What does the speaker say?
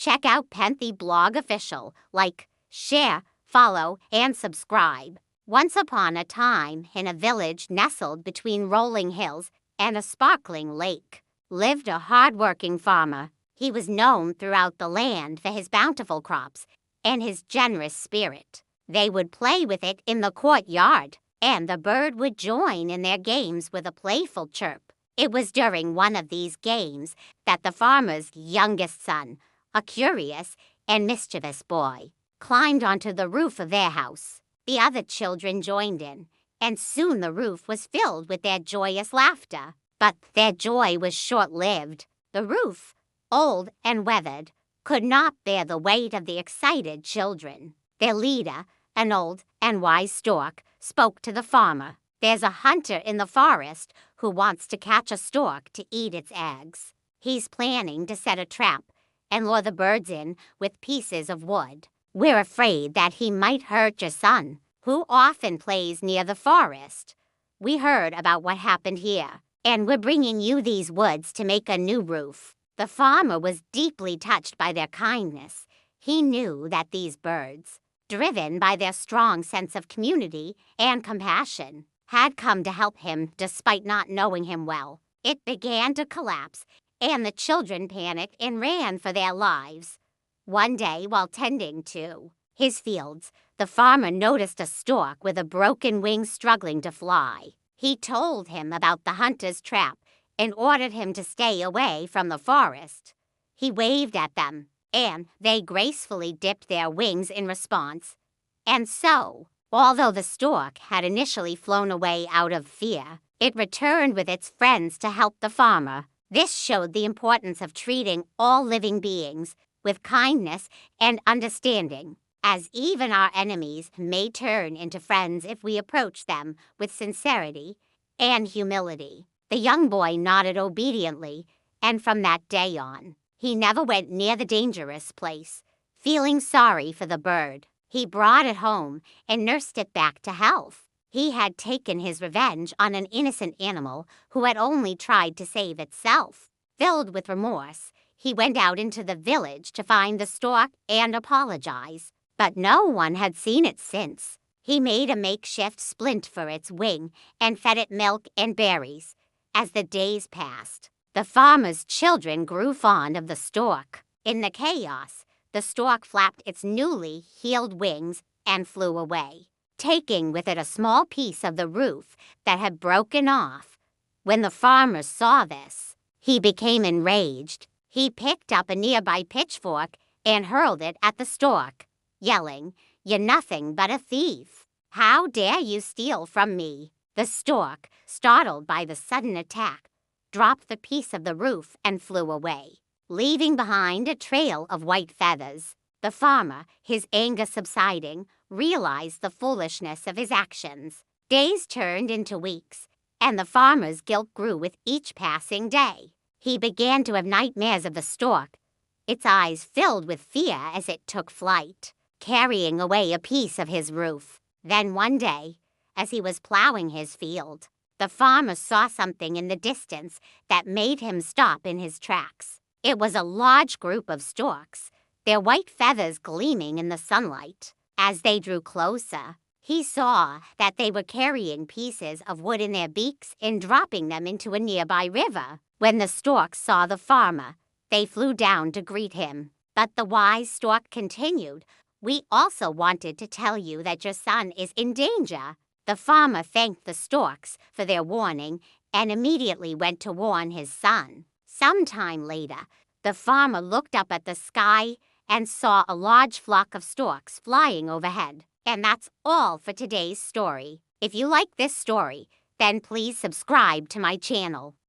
Check out Penthy Blog Official. Like, share, follow, and subscribe. Once upon a time, in a village nestled between rolling hills and a sparkling lake, lived a hard-working farmer. He was known throughout the land for his bountiful crops and his generous spirit. They would play with it in the courtyard, and the bird would join in their games with a playful chirp. It was during one of these games that the farmer's youngest son, a curious and mischievous boy, climbed onto the roof of their house. The other children joined in, and soon the roof was filled with their joyous laughter. But their joy was short-lived. The roof, old and weathered, could not bear the weight of the excited children. Their leader, an old and wise stork, spoke to the farmer. "There's a hunter in the forest who wants to catch a stork to eat its eggs. He's planning to set a trap and lure the birds in with pieces of wood. We're afraid that he might hurt your son, who often plays near the forest. We heard about what happened here, and we're bringing you these woods to make a new roof." The farmer was deeply touched by their kindness. He knew that these birds, driven by their strong sense of community and compassion, had come to help him despite not knowing him well. It began to collapse, and the children panicked and ran for their lives. One day, while tending to his fields, the farmer noticed a stork with a broken wing struggling to fly. He told him about the hunter's trap and ordered him to stay away from the forest. He waved at them, and they gracefully dipped their wings in response. And so, although the stork had initially flown away out of fear, it returned with its friends to help the farmer. This showed the importance of treating all living beings with kindness and understanding, as even our enemies may turn into friends if we approach them with sincerity and humility. The young boy nodded obediently, and from that day on, he never went near the dangerous place. Feeling sorry for the bird, he brought it home and nursed it back to health. He had taken his revenge on an innocent animal who had only tried to save itself. Filled with remorse, he went out into the village to find the stork and apologize. But no one had seen it since. He made a makeshift splint for its wing and fed it milk and berries. As the days passed, the farmer's children grew fond of the stork. In the chaos, the stork flapped its newly healed wings and flew away, taking with it a small piece of the roof that had broken off. When the farmer saw this, he became enraged. He picked up a nearby pitchfork and hurled it at the stork, yelling, "You're nothing but a thief. How dare you steal from me?" The stork, startled by the sudden attack, dropped the piece of the roof and flew away, leaving behind a trail of white feathers. The farmer, his anger subsiding, realized the foolishness of his actions. Days turned into weeks, and the farmer's guilt grew with each passing day. He began to have nightmares of the stork, its eyes filled with fear as it took flight, carrying away a piece of his roof. Then one day, as he was plowing his field, the farmer saw something in the distance that made him stop in his tracks. It was a large group of storks, their white feathers gleaming in the sunlight. As they drew closer, he saw that they were carrying pieces of wood in their beaks and dropping them into a nearby river. When the storks saw the farmer, they flew down to greet him. But the wise stork continued, "We also wanted to tell you that your son is in danger." The farmer thanked the storks for their warning and immediately went to warn his son. Sometime later, the farmer looked up at the sky and saw a large flock of storks flying overhead. And that's all for today's story. If you like this story, then please subscribe to my channel.